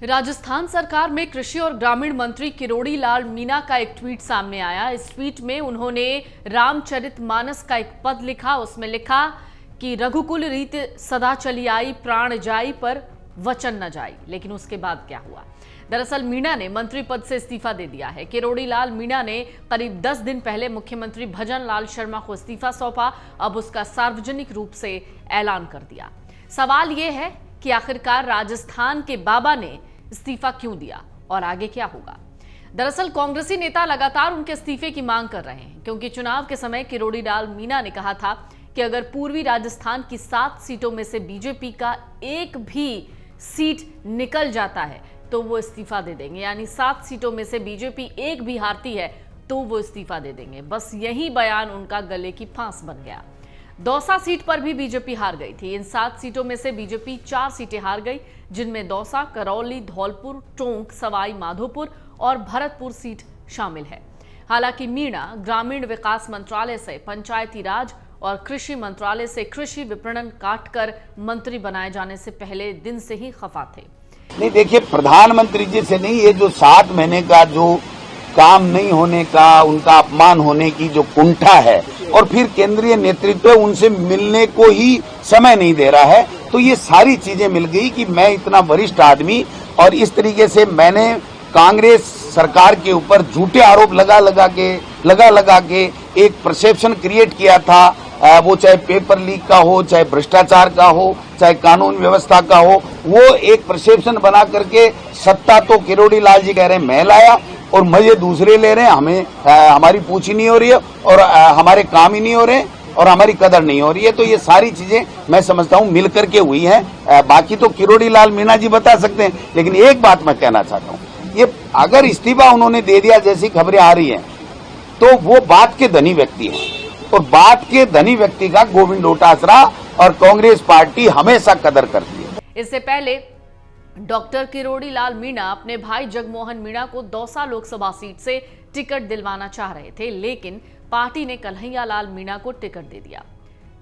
राजस्थान सरकार में कृषि और ग्रामीण मंत्री किरोड़ी लाल मीणा का एक ट्वीट सामने आया। इस ट्वीट में उन्होंने रामचरितमानस का एक पद लिखा। उसमें लिखा कि रघुकुल रीत सदा चली आई, प्राण जाई पर वचन न जाई। लेकिन उसके बाद क्या हुआ? दरअसल मीणा ने मंत्री पद से इस्तीफा दे दिया है। किरोड़ी लाल मीणा ने करीब 10 दिन पहले मुख्यमंत्री भजन लाल शर्मा को इस्तीफा सौंपा। अब उसका सार्वजनिक रूप से ऐलान कर दिया। सवाल यह है कि आखिरकार राजस्थान के बाबा ने इस्तीफा क्यों दिया और आगे क्या होगा? दरअसल कांग्रेसी नेता लगातार उनके इस्तीफे की मांग कर रहे हैं, क्योंकि चुनाव के समय किरोड़ी लाल मीणा ने कहा था कि अगर पूर्वी राजस्थान की 7 सीटों में से बीजेपी का एक भी सीट निकल जाता है तो वो इस्तीफा दे देंगे। यानी 7 सीटों में से बीजेपी एक भी हारती है तो वो इस्तीफा दे देंगे। बस यही बयान उनका गले की फांस बन गया। दौसा सीट पर भी बीजेपी हार गई थी। इन 7 सीटों में से बीजेपी 4 सीटें हार गई, जिनमें दौसा, करौली, धौलपुर, टोंक, सवाई माधोपुर और भरतपुर सीट शामिल है। हालांकि मीणा ग्रामीण विकास मंत्रालय से पंचायती राज और कृषि मंत्रालय से कृषि विपणन काटकर मंत्री बनाए जाने से पहले दिन से ही खफा थे। नहीं, देखिए, प्रधानमंत्री जी से नहीं, ये जो 7 महीने का जो काम नहीं होने का, उनका अपमान होने की जो कुंठा है, और फिर केंद्रीय नेतृत्व उनसे मिलने को ही समय नहीं दे रहा है, तो ये सारी चीजें मिल गई कि मैं इतना वरिष्ठ आदमी और इस तरीके से मैंने कांग्रेस सरकार के ऊपर झूठे आरोप लगा लगा के एक परसेप्शन क्रिएट किया था। वो चाहे पेपर लीक का हो, चाहे भ्रष्टाचार का हो, चाहे कानून व्यवस्था का हो, वो एक परसेप्शन बना करके सत्ता तो किरोड़ी लाल जी कह रहे हैं मैं लाया और मजे दूसरे ले रहे हैं। हमें हमारी पूछ ही नहीं हो रही है और हमारे काम ही नहीं हो रहे और हमारी कदर नहीं हो रही है। तो ये सारी चीजें मैं समझता हूँ मिल करके हुई हैं। बाकी तो किरोड़ी लाल मीणा जी बता सकते हैं, लेकिन एक बात मैं कहना चाहता हूँ, ये अगर इस्तीफा उन्होंने दे दिया जैसी खबरें आ रही हैं, तो वो बात के धनी व्यक्ति है और बात के धनी व्यक्ति का गोविंद डोटासरा और कांग्रेस पार्टी हमेशा कदर करती है। इससे पहले डॉक्टर किरोड़ी लाल मीणा अपने भाई जगमोहन मीणा को दौसा लोकसभा सीट से टिकट दिलवाना चाह रहे थे, लेकिन पार्टी ने कन्हैया लाल मीणा को टिकट दे दिया।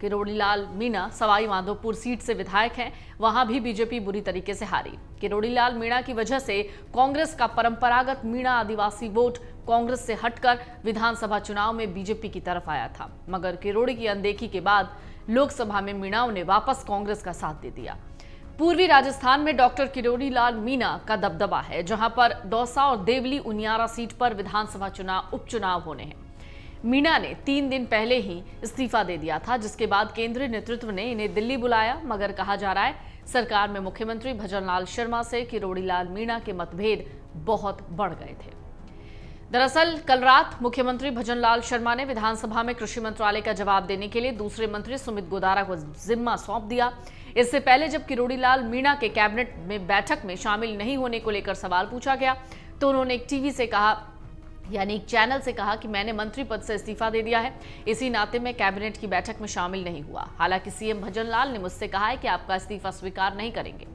किरोड़ी लाल मीणा सवाई माधोपुर सीट से विधायक हैं, वहां भी बीजेपी बुरी तरीके से हारी। किरोड़ी लाल मीणा की वजह से कांग्रेस का परंपरागत मीणा आदिवासी वोट कांग्रेस से हटकर विधानसभा चुनाव में बीजेपी की तरफ आया था, मगर किरोड़ी की अनदेखी के बाद लोकसभा में मीणाओं ने वापस कांग्रेस का साथ दे दिया। पूर्वी राजस्थान में डॉक्टर किरोड़ी लाल मीणा का दबदबा है, जहां पर दौसा और देवली उनियारा सीट पर विधानसभा उपचुनाव होने हैं। मीणा ने 3 दिन पहले ही इस्तीफा दे दिया था, जिसके बाद केंद्रीय नेतृत्व ने इन्हें दिल्ली बुलाया, मगर कहा जा रहा है सरकार में मुख्यमंत्री भजन लाल शर्मा से किरोड़ी लाल मीणा के मतभेद बहुत बढ़ गए थे। दरअसल कल रात मुख्यमंत्री भजन लाल शर्मा ने विधानसभा में कृषि मंत्रालय का जवाब देने के लिए दूसरे मंत्री सुमित गोदारा को जिम्मा सौंप दिया। इससे पहले जब किरोड़ी लाल मीणा के कैबिनेट में बैठक में शामिल नहीं होने को लेकर सवाल पूछा गया, तो उन्होंने एक टीवी से कहा, यानी एक चैनल से कहा कि मैंने मंत्री पद से इस्तीफा दे दिया है, इसी नाते मैं कैबिनेट की बैठक में शामिल नहीं हुआ। हालांकि सीएम भजन लाल ने मुझसे कहा है कि आपका इस्तीफा स्वीकार नहीं करेंगे।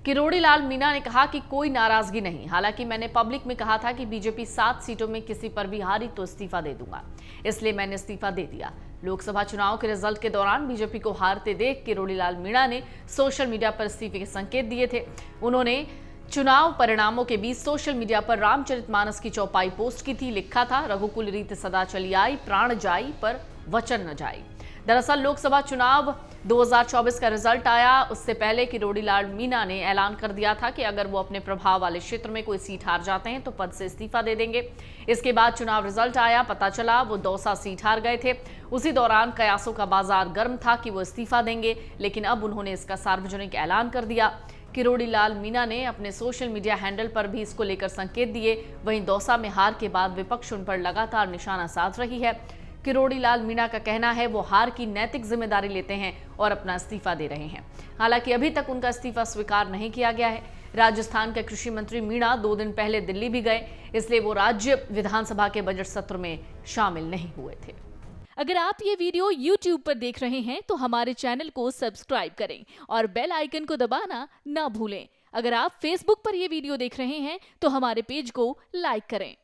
किरोड़ी लाल मीणा ने कहा कि कोई नाराजगी नहीं, हालांकि मैंने पब्लिक में कहा था कि बीजेपी 7 सीटों में किसी पर भी हारी तो इस्तीफा दे दूंगा, इसलिए मैंने इस्तीफा दे दिया। लोकसभा चुनाव के रिजल्ट के दौरान बीजेपी को हारते देख किरोड़ी लाल मीणा ने सोशल मीडिया पर इस्तीफे के संकेत दिए थे। उन्होंने चुनाव परिणामों के बीच सोशल मीडिया पर रामचरितमानस की चौपाई पोस्ट की थी। लिखा था, रघुकुल रीत सदा चली आई, प्राण जाई पर वचन न जाई। दरअसल लोकसभा चुनाव 2024 का रिजल्ट आया, उससे पहले किरोड़ी लाल मीणा ने ऐलान कर दिया था कि अगर वो अपने प्रभाव वाले क्षेत्र में कोई सीट हार जाते हैं तो पद से इस्तीफा दे देंगे। इसके बाद चुनाव रिजल्ट आया, पता चला वो दौसा सीट हार गए थे। उसी दौरान कयासों का बाजार गर्म था कि वो इस्तीफा देंगे, लेकिन अब उन्होंने इसका सार्वजनिक ऐलान कर दिया। किरोड़ी लाल मीणा ने अपने सोशल मीडिया हैंडल पर भी इसको लेकर संकेत दिए। वहीं दौसा में हार के बाद विपक्ष उन पर लगातार निशाना साध रही है। किरोड़ी लाल मीणा का कहना है वो हार की नैतिक जिम्मेदारी लेते हैं और अपना इस्तीफा दे रहे हैं। हालांकि अभी तक उनका इस्तीफा स्वीकार नहीं किया गया है। राजस्थान के कृषि मंत्री मीणा 2 दिन पहले दिल्ली भी गए, इसलिए वो राज्य विधानसभा के बजट सत्र में शामिल नहीं हुए थे। अगर आप ये वीडियो YouTube पर देख रहे हैं तो हमारे चैनल को सब्सक्राइब करें और बेल आइकन को दबाना ना भूलें। अगर आप Facebook पर ये वीडियो देख रहे हैं तो हमारे पेज को लाइक करें।